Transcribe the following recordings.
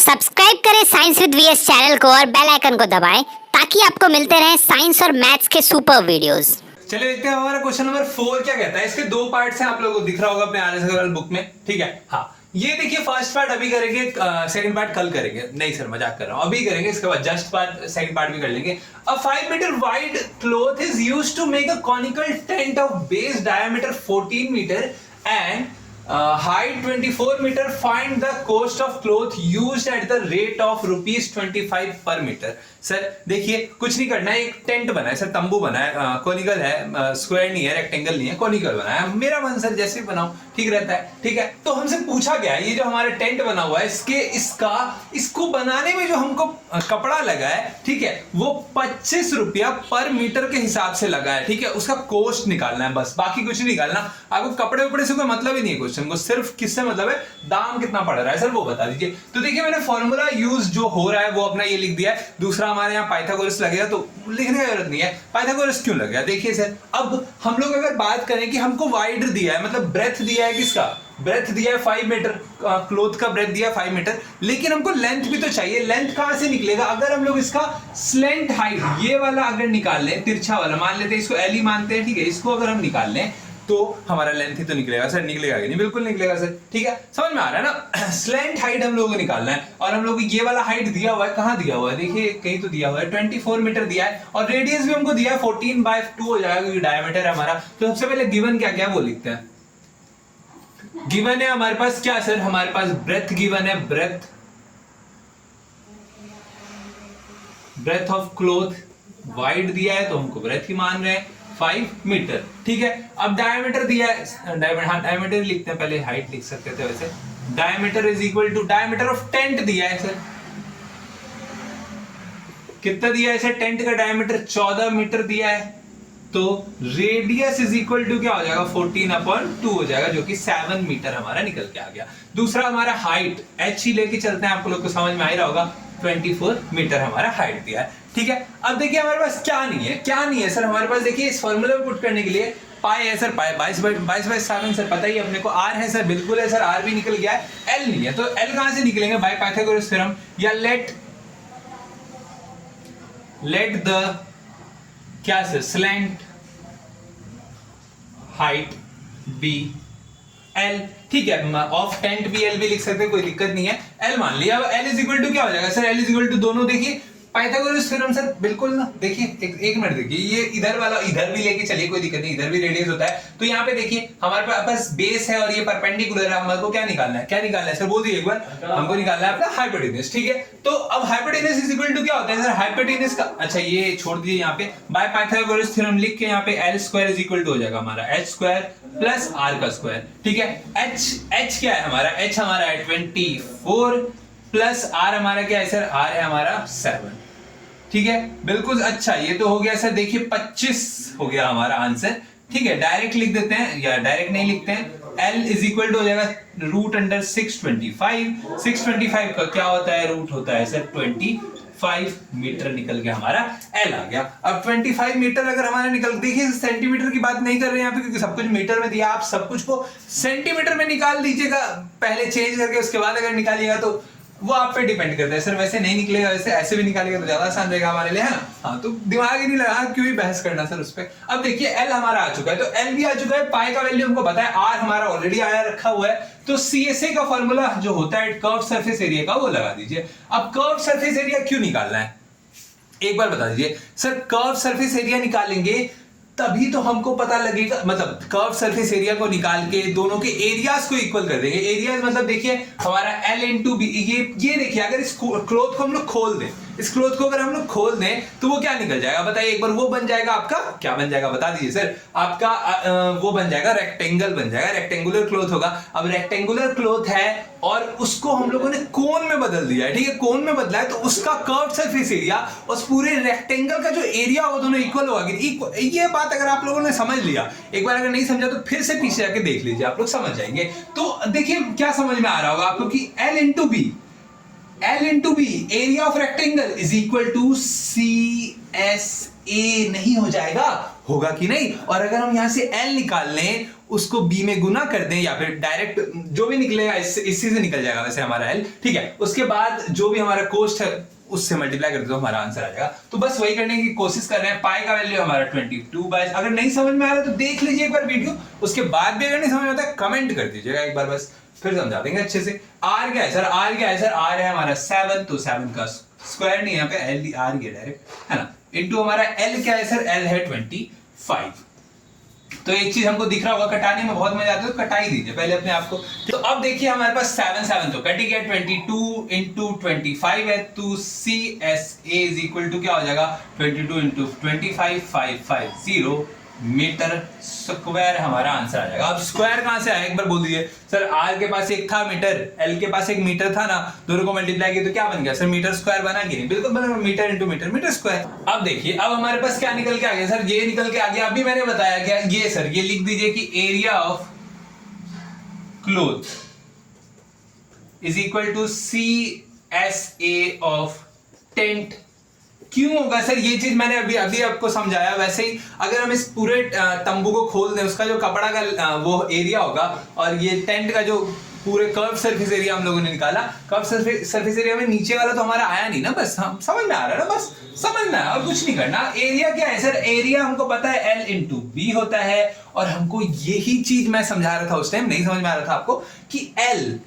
Subscribe करें science with VS channel को और बेल आइकन को दबाएं ताकि आपको मिलते रहें साइंस और मैथ्स के सुपर वीडियोस। चलिए देखते हैं हमारा क्वेश्चन नंबर 4 क्या कहता है। इसके दो पार्ट्स हैं, आप लोगों को दिख रहा होगा अपने आर एस अग्रवाल बुक में, ठीक है। हाँ, ये देखिए फर्स्ट पार्ट अभी करेंगे, सेकंड पार्ट कल करेंगे। नहीं सर मजाक कर रहा हूँ, अभी करेंगे, इसके बाद जस्ट पार्ट सेकंड पार्ट भी कर लेंगे। A 5 meter wide cloth is used to make a conical tent of base diameter 14 meter and height 24 meter. Find the cost of cloth used at the rate of rupees 25 per meter. Sir देखिए कुछ नहीं करना है, एक tent बना है sir, तंबू बना है, कोनिकल है, स्क्वायर नहीं है, रेक्टेंगल नहीं है, कोनिकल बना है। मेरा मन सर जैसे भी बनाओ ठीक रहता है, ठीक है। तो हमसे पूछा गया ये जो हमारा टेंट बना हुआ है इसको बनाने में जो हमको कपड़ा लगा है, ठीक है, वो 25 रुपया पर मीटर के हिसाब से लगा है, ठीक है। उसका कॉस्ट निकालना है बस, बाकी कुछ नहीं निकालना। आपको कपड़े उपड़े से कोई मतलब ही नहीं है क्वेश्चन को, सिर्फ किससे मतलब है, दाम कितना पड़ रहा है सर वो बता दीजिए। तो देखिए मैंने फॉर्मूला यूज जो हो रहा है वो अपना ये लिख दिया है। दूसरा हमारे यहाँ पाइथागोरस लगेगा तो लिखने की जरूरत नहीं है। पाइथागोरस क्यों लगेगा, देखिए सर अब हम लोग अगर बात करें कि हमको वाइड दिया है, मतलब ब्रेथ दिया है, किसका ब्रेथ दिया है 5 मीटर, क्लोथ का ब्रेथ दिया है 5 मीटर, लेकिन हमको लेंथ भी तो चाहिए। लेंथ कहां से निकलेगा, अगर हम लोग इसका स्लेंट हाइट ये वाला अगर निकाल लें, तिरछा वाला मान लेते हैं, इसको एल ही मानते हैं, ठीक है। इसको अगर हम निकाल लें तो हमारा लेंथ ही तो निकलेगा सर, निकलेगा नहीं, बिल्कुल निकलेगा सर, ठीक है। समझ में आ रहा है ना। स्लेंट हाइट हम लोगों को निकालना है और हम लोग को ये वाला हाइट दिया हुआ है, कहां दिया हुआ है, देखिए कहीं तो दिया हुआ है, 24 मीटर दिया है और रेडियस भी हमको दिया है 14/2 हो जाएगा क्योंकि डायमीटर है हमारा। तो सबसे पहले गिवन क्या क्या वो लिखते हैं। गिवन है हमारे पास क्या सर, हमारे पास ब्रेथ गिवन है, ब्रेथ ऑफ क्लोथ वाइड दिया है तो हमको ब्रेथ ही मान रहे हैं 5 मीटर, ठीक है। अब डायमीटर दिया है, डायमीटर लिखते हैं, पहले हाइट लिख सकते थे वैसे। Diameter is equal to diameter of tent दिया है सर, कितना दिया है सर, टेंट का डायमीटर 14 मीटर दिया है। तो रेडियस इज इक्वल टू क्या हो जाएगा, 14/2 हो जाएगा, जो कि 7 मीटर हमारा निकल के आ गया। दूसरा हमारा हाइट एच ही लेके चलते हैं, आपको लोग को समझ में आ ही रहा होगा, 24 मीटर हमारा हाइट दिया है, ठीक है। अब देखिए हमारे पास क्या नहीं है सर, हमारे पास देखिए इस फॉर्मूला में पुट करने के लिए पाई है सर, पाई 22/7 सर, पता ही अपने को। आर है सर, बिल्कुल है सर, आर भी निकल गया है, एल नहीं है। तो एल कहां से निकलेंगे, बाय पाइथागोरस थ्योरम, या लेट द क्या sir, slant height be L, ठीक है। ऑफ टेंट भी एल भी लिख सकते हैं, कोई दिक्कत नहीं है, एल मान लिया। अब एल इज इक्वल टू क्या हो जाएगा sir, L is equal to दोनों देखिए पाइथागोरस थ्योरम सर, बिल्कुल ना, देखिए एक मिनट देखिए, ये इधर वाला इधर भी लेके चलिए, कोई दिक्कत नहीं, इधर भी रेडियस होता है। तो यहाँ पे देखिए हमारे पास बेस है और ये परपेंडिकुलर है, हमको क्या निकालना है सर, बोल दिए एक बार, हमको निकालना है अपना हाइपोटेनस, ठीक है। तो अब हाइपोटेनस इज इक्वल टू क्या होता है सर, हाइपोटेनस का, अच्छा ये छोड़ दीजिए, यहाँ पे बाय पाइथागोरस थ्योरम लिख के यहाँ पे L square is equal to हो जाएगा हमारा एच स्क्वायर प्लस आर का स्क्वायर, ठीक है। एच क्या है हमारा, एच हमारा है 24 प्लस आर हमारा क्या है सर, आर है हमारा 7, ठीक है, बिल्कुल। अच्छा ये तो हो गया सर, देखिए 25 हो गया हमारा आंसर, ठीक है। डायरेक्ट लिख देते हैं या डायरेक्ट नहीं लिखते हैं, L इज इक्वल टू हो जाएगा √625। 625 का क्या होता है, रूट होता है सर 25 मीटर, निकल के हमारा L आ गया। अब 25 मीटर अगर हमारा निकल, देखिए सेंटीमीटर की बात नहीं कर रहे हैं यहाँ पे क्योंकि सब कुछ मीटर में दिया, आप सब कुछ को सेंटीमीटर में निकाल दीजिएगा, पहले चेंज करके उसके बाद अगर निकालिएगा तो वो आप पे डिपेंड करता है सर। वैसे नहीं निकलेगा, वैसे ऐसे भी निकालेगा तो ज्यादा आसान रहेगा हमारे लिए, है ना। हाँ, तो दिमाग ही नहीं लगा, क्यों ही बहस करना सर उस पे। अब देखिए एल हमारा आ चुका है, तो एल भी आ चुका है, पाई का वैल्यू हमको पता है, आर हमारा ऑलरेडी आया रखा हुआ है, तो सीएसए का फॉर्मूला जो होता है कर्व सरफेस एरिया का, वो लगा दीजिए। अब कर्व सरफेस एरिया क्यों निकालना है, एक बार बता दीजिए सर। कर्व सरफेस एरिया निकालेंगे तभी तो हमको पता लगेगा, मतलब कर्व सरफेस एरिया को निकाल के दोनों के एरियाज को इक्वल कर देंगे। एरियाज मतलब देखिए हमारा L इंटू बी, ये देखिए अगर इस क्लोथ को हम लोग खोल दें, इस क्लोथ को अगर हम लोग खोल दें तो वो क्या निकल जाएगा बताइए एक बार, वो बन जाएगा आपका, क्या बन जाएगा बता दीजिए सर, आपका वो बन जाएगा रेक्टेंगल बन जाएगा, रेक्टेंगुलर क्लोथ होगा। अब रेक्टेंगुलर क्लोथ है और उसको हम लोगों ने कोन में बदल दिया है, ठीक है, कोन में बदला है तो उसका कर्व सरफेस एरिया उस पूरे रेक्टेंगल का जो एरिया होगा दोनों इक्वल होगा। ये बात अगर आप लोगों ने समझ लिया, एक बार अगर नहीं समझा तो फिर से पीछे जाके देख लीजिए, आप लोग समझ जाएंगे। तो देखिए क्या समझ में आ रहा होगा आप लोग की, L into B area of rectangle is equal to CSA नहीं हो जाएगा, होगा कि नहीं। और अगर हम यहां से L निकाल लें उसको b में गुना कर दें या फिर डायरेक्ट जो भी निकलेगा इसी से निकल जाएगा वैसे हमारा l, ठीक है। उसके बाद जो भी हमारा कोस्ट है उससे मल्टीप्लाई कर दो, हमारा आंसर आ जाएगा। तो बस वही करने की कोशिश कर रहे हैं। पाई का वैल्यू हमारा 22/, अगर नहीं समझ में आ रहा तो देख लीजिए एक बार वीडियो, उसके बाद भी अगर नहीं समझ में आता कमेंट कर दीजिएगा एक बार, बस फिर समझा देंगे अच्छे से। r क्या है सर, r क्या है सर, r है हमारा 7, तो 7 का स्क्वायर नहीं, यहाँ पे l r गया डायरेक्ट, है ना, इनटू हमारा l क्या है सर, l है 25। तो एक चीज हमको दिख रहा होगा, कटाने में बहुत मजा आता है तो कटा ही दीजिए पहले अपने आप को। तो अब देखिए हमारे पास 7 तो कट गया, 22 इंटू 25 है, तो CSA इज इक्वल टू क्या हो जाएगा, 22 इंटू 25, 550 मीटर स्क्वायर हमारा आंसर आ जाएगा। अब स्क्वायर कहां से आया एक बार बोल दीजिए सर, r के पास एक था मीटर, l के पास एक मीटर था ना, दोनों को मल्टीप्लाई किया तो क्या बन गया सर, मीटर स्क्वायर बना कि नहीं, बिल्कुल बना, metre into metre, metre square. अब देखिए अब हमारे पास क्या निकल के आ गया सर, ये निकल के आ गया, अभी मैंने बताया क्या, ये सर ये लिख दीजिए कि area of cloth is equal to CSA of tent. क्यों होगा सर, ये चीज मैंने अभी आपको समझाया। वैसे ही अगर हम इस पूरे तंबू को खोल दें, उसका जो कपड़ा का वो एरिया होगा, और ये टेंट का जो पूरे कर्व सरफेस एरिया हम लोगों ने निकाला, कर्व सरफेस एरिया में नीचे वाला तो हमारा आया नहीं ना, बस हम समझ में आ रहा है ना, बस समझना है और कुछ नहीं करना। एरिया क्या है सर, एरिया हमको पता है L इंटू B होता है, और हमको यही चीज मैं समझा रहा था उस टाइम, नहीं समझ में आ रहा था आपको कि L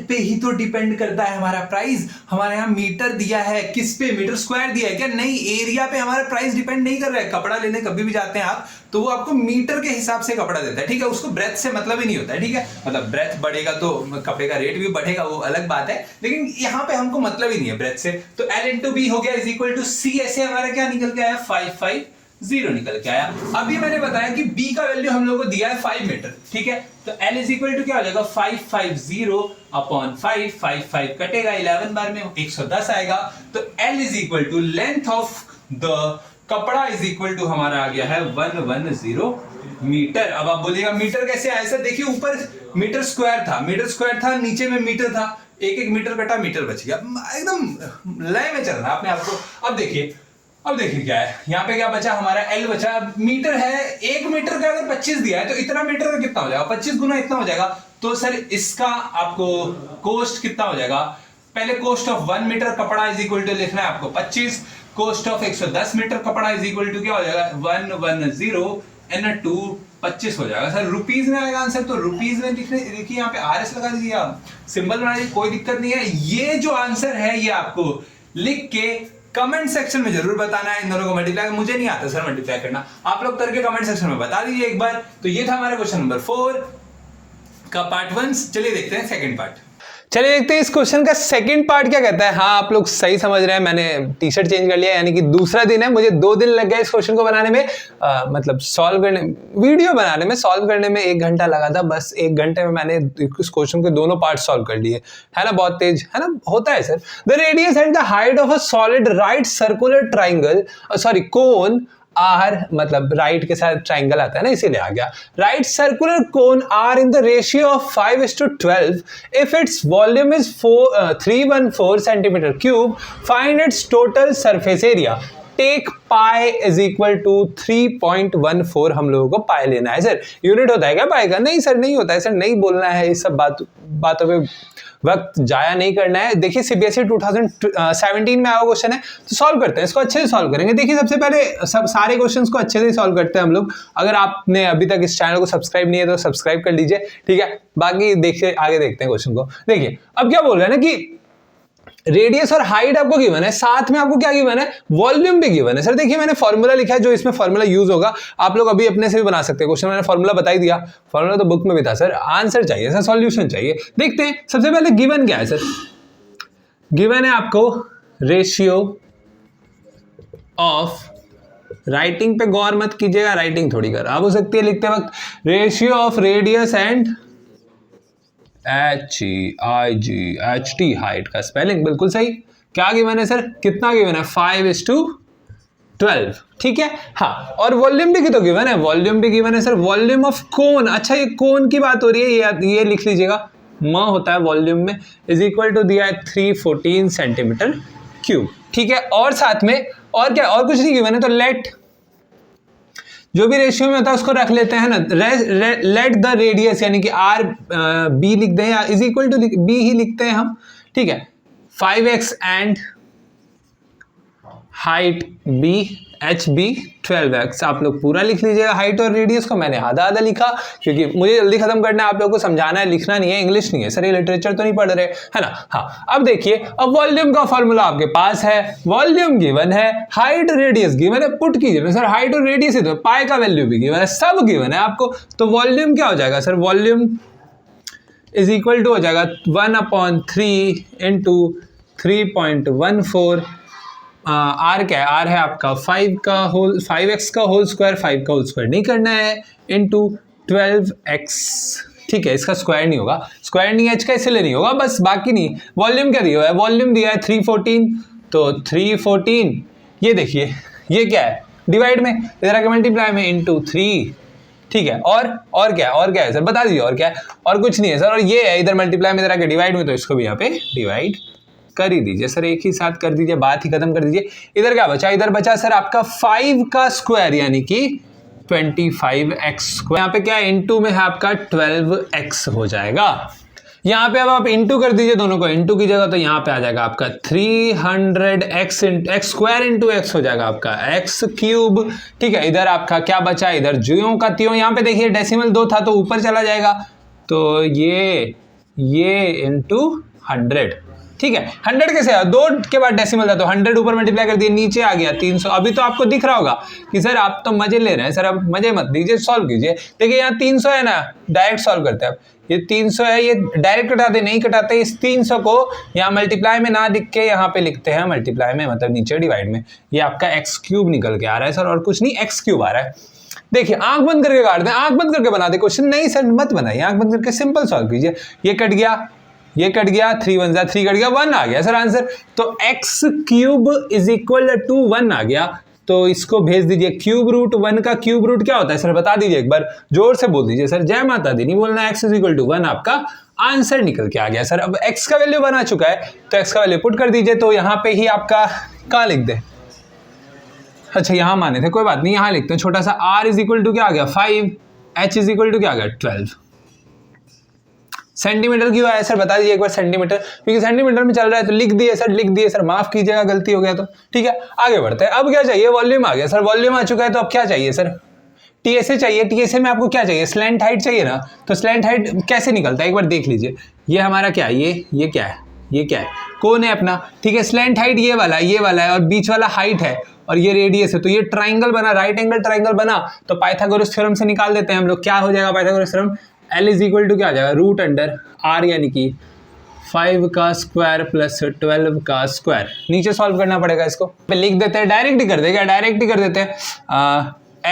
पे ही तो डिपेंड करता है हमारा प्राइस। हमारे यहाँ मीटर दिया है, किस पे, मीटर स्क्वायर दिया है क्या, नहीं, एरिया पे हमारा प्राइस डिपेंड नहीं कर रहा है। कपड़ा लेने कभी भी जाते हैं आप तो वो आपको मीटर के हिसाब से कपड़ा देता है, ठीक है, उसको ब्रेथ से मतलब ही नहीं होता है, ठीक है, मतलब ब्रेथ बढ़ेगा तो कपड़े का रेट भी बढ़ेगा, वो अलग बात है, लेकिन यहाँ पे हमको मतलब ही नहीं है ब्रेथ से। तो L इंटू B हो गया इज इक्वल टू CSA, हमारा क्या निकल के आया, 550 निकल के आया। अभी मैंने बताया कि B का वैल्यू हम लोगों को दिया है 5 मीटर, ठीक है, तो L इज इक्वल टू क्या हो जाएगा, 550 अपॉन 5 कटेगा 11 बार में 110 आएगा। तो L is equal to length of the कपड़ा इज इक्वल टू हमारा आ गया है 110 मीटर। अब आप बोलिएगा मीटर कैसे आया सर, देखिए ऊपर मीटर स्क्वायर था, नीचे में मीटर था, एक मीटर कटा, मीटर बच गया, एकदम लय में चल रहा है अपने आप को। अब देखिए क्या है, यहाँ पे क्या बचा, हमारा L बचा, मीटर है, 1 मीटर का अगर 25 दिया है तो इतना मीटर का कितना हो जाएगा, 25 गुना इतना हो जाएगा। तो सर इसका आपको कोस्ट कितना हो जाएगा, पहले कोस्ट ऑफ 1 मीटर कपड़ा इज इक्वल टू लिखना है आपको 25, कोस्ट ऑफ 110 मीटर कपड़ा इज इक्वल टू क्या हो जाएगा, 110 n2 25 हो जाएगा। सर रुपीज में आएगा आंसर, तो रुपीज में देखिए यहाँ पे RS लगा दीजिए, आप सिंबल बना दीजिए, कोई दिक्कत नहीं है। ये जो आंसर है ये आपको लिख के कमेंट सेक्शन में जरूर बताना है इन दोनों को मल्टीप्लाई। मुझे नहीं आता सर मल्टीप्लाई करना, आप लोग करके कमेंट सेक्शन में बता दीजिए एक बार। तो ये था हमारा क्वेश्चन नंबर 4 का पार्ट 1। चलिए देखते हैं सेकंड पार्ट। चलिए देखते हैं इस क्वेश्चन का सेकंड पार्ट क्या कहता है। हाँ, आप लोग सही समझ रहे हैं, मैंने टी शर्ट चेंज कर लिया, यानी कि दूसरा दिन है। मुझे 2 दिन लग गया इस क्वेश्चन को बनाने में, मतलब सॉल्व करने, वीडियो बनाने में, सॉल्व करने में 1 घंटा लगा था। बस 1 घंटे में मैंने इस क्वेश्चन के दोनों पार्ट सॉल्व कर लिए, है ना, बहुत तेज है ना, होता है sir. The radius and the height of a solid right circular triangle, sorry cone are, मतलब राइट के साथ ट्राइंगल आता है ना, इसीलिए आ गया। Right circular cone are in the ratio of 5:12 if its volume is 314 centimetre cube, find its total surface area. Take pi is equal to 3.14। हम लोगों को पाई लेना है। सर यूनिट होता है क्या पाई का? नहीं सर, नहीं होता है सर, नहीं बोलना है, इस सब बातों पे वक्त जाया नहीं करना है। देखिए सीबीएसई 2017 में आया क्वेश्चन है, तो सॉल्व करते हैं, इसको अच्छे से सॉल्व करेंगे। देखिए सबसे पहले सारे क्वेश्चंस को अच्छे से सॉल्व करते हैं हम लोग। अगर आपने अभी तक इस चैनल को सब्सक्राइब नहीं है तो सब्सक्राइब कर लीजिए, ठीक है। बाकी देखिए आगे देखते हैं क्वेश्चन को। देखिए अब क्या बोल रहे हैं ना कि रेडियस और हाइट आपको गिवन है, साथ में आपको क्या गिवन है, वॉल्यूम भी गिवन है। सर देखिए मैंने फॉर्मूला लिखा है, जो इसमें फॉर्मूला यूज होगा, आप लोग अभी अपने से भी बना सकते हैं। क्वेश्चन मैंने फॉर्मूला बता ही दिया, फॉर्मूला तो बुक में भी था। सर आंसर चाहिए, सर सॉल्यूशन चाहिए। देखते हैं सबसे पहले गिवन क्या है। सर गिवन है आपको रेशियो ऑफ, राइटिंग पे गौर मत कीजिएगा, राइटिंग थोड़ी खराब हो सकती है लिखते वक्त। Ratio of radius and HT height का स्पेलिंग बिल्कुल सही। क्या गिवन है सर, कितना गिवन है, 5:12, ठीक है। हाँ, और वॉल्यूम भी तो गिवन है, वॉल्यूम भी गिवन है सर, वॉल्यूम ऑफ कोन। अच्छा ये कोन की बात हो रही है, ये लिख लीजिएगा, म होता है वॉल्यूम में, इज इक्वल टू दिया है 314 सेंटीमीटर क्यूब, ठीक है। और साथ में और क्या, और कुछ नहीं गिवन है, तो लेट जो भी रेशियो में होता है उसको रख लेते हैं ना, लेट द रेडियस यानी कि आर बी लिख दें या इज इक्वल टू बी ही लिखते हैं हम, ठीक है। 5x and height be H be 12x, आप लोग पूरा लिख लीजिएगा हाइट और रेडियस को। मैंने आधा आधा लिखा क्योंकि मुझे जल्दी खत्म करना है, आप लोगों को समझाना है, लिखना नहीं है, इंग्लिश नहीं है सर, ये लिटरेचर तो नहीं पढ़ रहे है ना। हाँ, अब देखिए, अब वॉल्यूम का फॉर्मूला आपके पास है, वॉल्यूम गिवन है, हाइट रेडियस गिवन है, पुट कीजिए सर हाइट और रेडियस है तो पाई का वैल्यू भी गिवन है, सब गिवन है आपको। तो वॉल्यूम क्या हो जाएगा sir, volume is equal to हो जाएगा 1/3 इंटू 3.14। आर क्या है, आर है आपका 5x का होल स्क्वायर, 5 का होल स्क्वायर नहीं करना है, इंटू 12x, ठीक है। इसका स्क्वायर नहीं होगा, स्क्वायर नहीं है h का, इसलिए नहीं होगा, बस बाकी नहीं। वॉल्यूम क्या दिया हुआ है, वॉल्यूम दिया है 314, तो 314 ये देखिए ये क्या है, डिवाइड में इधर आके मल्टीप्लाई में इंटू 3, ठीक है। और क्या है सर, बता दीजिए और क्या है, और कुछ नहीं है सर, और ये है इधर मल्टीप्लाई में इधर आके डिवाइड में, तो इसको भी यहाँ पे डिवाइड कर ही दीजिए सर, एक ही साथ कर दीजिए, बात ही खत्म कर दीजिए। इधर क्या बचा, इधर बचा सर आपका 5 का स्क्वायर यानी कि 25x स्क्वायर, यहाँ पे क्या है इंटू में है आपका 12x हो जाएगा। यहाँ पे अब आप इंटू कर दीजिए, दोनों को इंटू कीजिएगा तो यहाँ पे आ जाएगा आपका 300x x square into x हो जाएगा आपका x क्यूब, ठीक है। इधर आपका क्या बचा, इधर ज्यों का त्यों, यहाँ पे देखिए डेसिमल 2 था तो ऊपर चला जाएगा, तो ये इंटू 100, ठीक है। 100 कैसे आया, 2 के बाद डेसिमल था तो 100 ऊपर मल्टीप्लाई कर दिए, नीचे आ गया 300। अभी तो आपको दिख रहा होगा कि सर आप तो मजे ले रहे हैं सर, अब मजे मत लीजिए, सॉल्व कीजिए। देखिए यहाँ 300 है ना, डायरेक्ट सॉल्व करते हैं। अब ये 300 है, ये डायरेक्ट कटाते नहीं कटाते, इस 300 को यहाँ मल्टीप्लाई में ना लिख के यहाँ पे लिखते हैं मल्टीप्लाई में, मतलब नीचे डिवाइड में। ये आपका x क्यूब निकल के आ रहा है सर, और कुछ नहीं, x क्यूब आ रहा है। देखिए आंख बंद करके काट दें, आंख बंद करके बना दे क्वेश्चन, नहीं सर मत बनाइए, आंख बंद करके सिंपल सॉल्व कीजिए। ये कट गया, ये कट गया, 3 1 3 कट गया, 1 आ गया सर आंसर। तो x cube is equal to 1 आ गया, तो इसको भेज दीजिए। क्यूब रूट 1 का क्यूब रूट क्या होता है सर, बता दीजिए एक बार, जोर से बोल दीजिए सर, जय माता दी नहीं बोलना, x इज इक्वल टू 1 आपका आंसर निकल के आ गया सर। अब x का वैल्यू 1 आ चुका है तो x का वैल्यू पुट कर दीजिए, तो यहाँ पे ही आपका कहाँ लिख दे, अच्छा यहाँ माने थे, कोई बात नहीं, यहाँ लिखते हैं छोटा सा, r इज इक्वल टू क्या आ गया 5, h इज इक्वल टू क्या आ गया 12। सेंटीमीटर क्यों आया सर, बता दीजिए एक बार सेंटीमीटर, क्योंकि सेंटीमीटर में चल रहा है तो लिख दिए सर, माफ कीजिएगा गलती हो गया तो, ठीक है। आगे बढ़ते हैं, अब क्या चाहिए, वॉल्यूम आ गया सर, वॉल्यूम आ चुका है तो अब क्या चाहिए सर, टीएसए चाहिए। टीएसए में आपको क्या चाहिए, स्लैंट हाइट चाहिए ना, तो स्लैंट हाइट कैसे निकलता है एक बार देख लीजिए। ये हमारा क्या है, ये क्या है, ये क्या है, कौन है अपना, ठीक है। स्लैंट हाइट ये वाला है, और बीच वाला हाइट है, और ये रेडियस है, तो ये ट्राइंगल बना, राइट एंगल ट्राइंगल बना, तो पाइथागोरस थ्योरम से निकाल देते हैं हम लोग। क्या हो जाएगा Pythagoras theorem, L is equal to क्या आ जाएगा, रूट अंडर R यानी कि 5 का स्क्वायर प्लस 12 का स्क्वायर। नीचे सॉल्व करना पड़ेगा इसको, लिख देते हैं, डायरेक्ट ही कर देते हैं।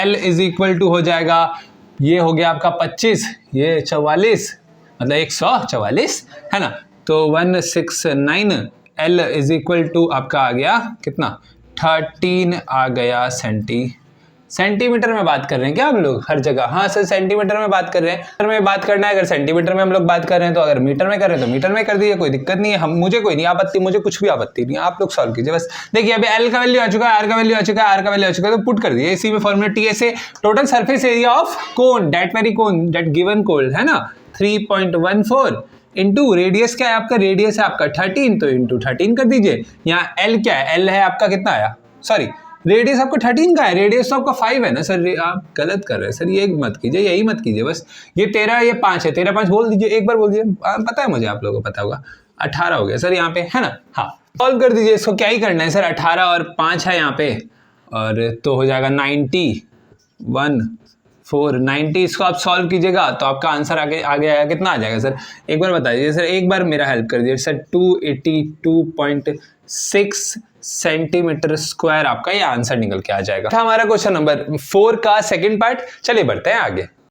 L इज इक्वल टू हो जाएगा, ये हो गया आपका 25, ये 44, मतलब 144 है ना, तो 169। L इज इक्वल टू आपका आ गया कितना, 13 आ गया सेंटीमीटर में बात कर रहे हैं क्या हम लोग हर जगह, हाँ सर सेंटीमीटर में बात कर रहे हैं, मीटर में बात करना है, अगर सेंटीमीटर में हम लोग बात कर रहे हैं तो अगर मीटर में कर रहे हैं तो मीटर में कर दीजिए, कोई दिक्कत नहीं है, मुझे कोई नहीं आपत्ति, मुझे कुछ भी आपत्ति नहीं है, आप लोग सॉल्व कीजिए बस। देखिए अभी L का वैल्यू आ चुका है, R का वैल्यू आ चुका है, R का वैल्यू आ चुका है, तो पुट कर दिए इसी में formula TSA, total surface area of cone, that given cone है ना 3.14 इंटू रेडियस क्या है आपका, रेडियस है आपका 13, तो इंटू 13 कर दीजिए। यहाँ L क्या है, L है आपका कितना आया, सॉरी रेडियस आपका 13 का है, रेडियस तो आपका 5 है ना सर, आप गलत कर रहे हैं सर, ये मत कीजिए, यही मत कीजिए बस। ये 13 ये 5 है, 13 5 बोल दीजिए, एक बार बोल दीजिए, पता है मुझे, आप लोगों को पता होगा, 18 हो गया सर यहाँ पे है ना। हाँ सॉल्व कर दीजिए इसको, क्या ही करना है सर, 18 और 5 है यहाँ पे, और तो हो जाएगा 90, इसको आप सॉल्व कीजिएगा तो आपका आंसर आगे आएगा, कितना आ जाएगा सर, एक बार बता दीजिए सर, एक बार मेरा हेल्प कर दीजिए सर, 282.6 सेंटीमीटर स्क्वायर आपका ये आंसर निकल के आ जाएगा। था हमारा क्वेश्चन नंबर 4 का सेकंड पार्ट। चलिए बढ़ते हैं आगे।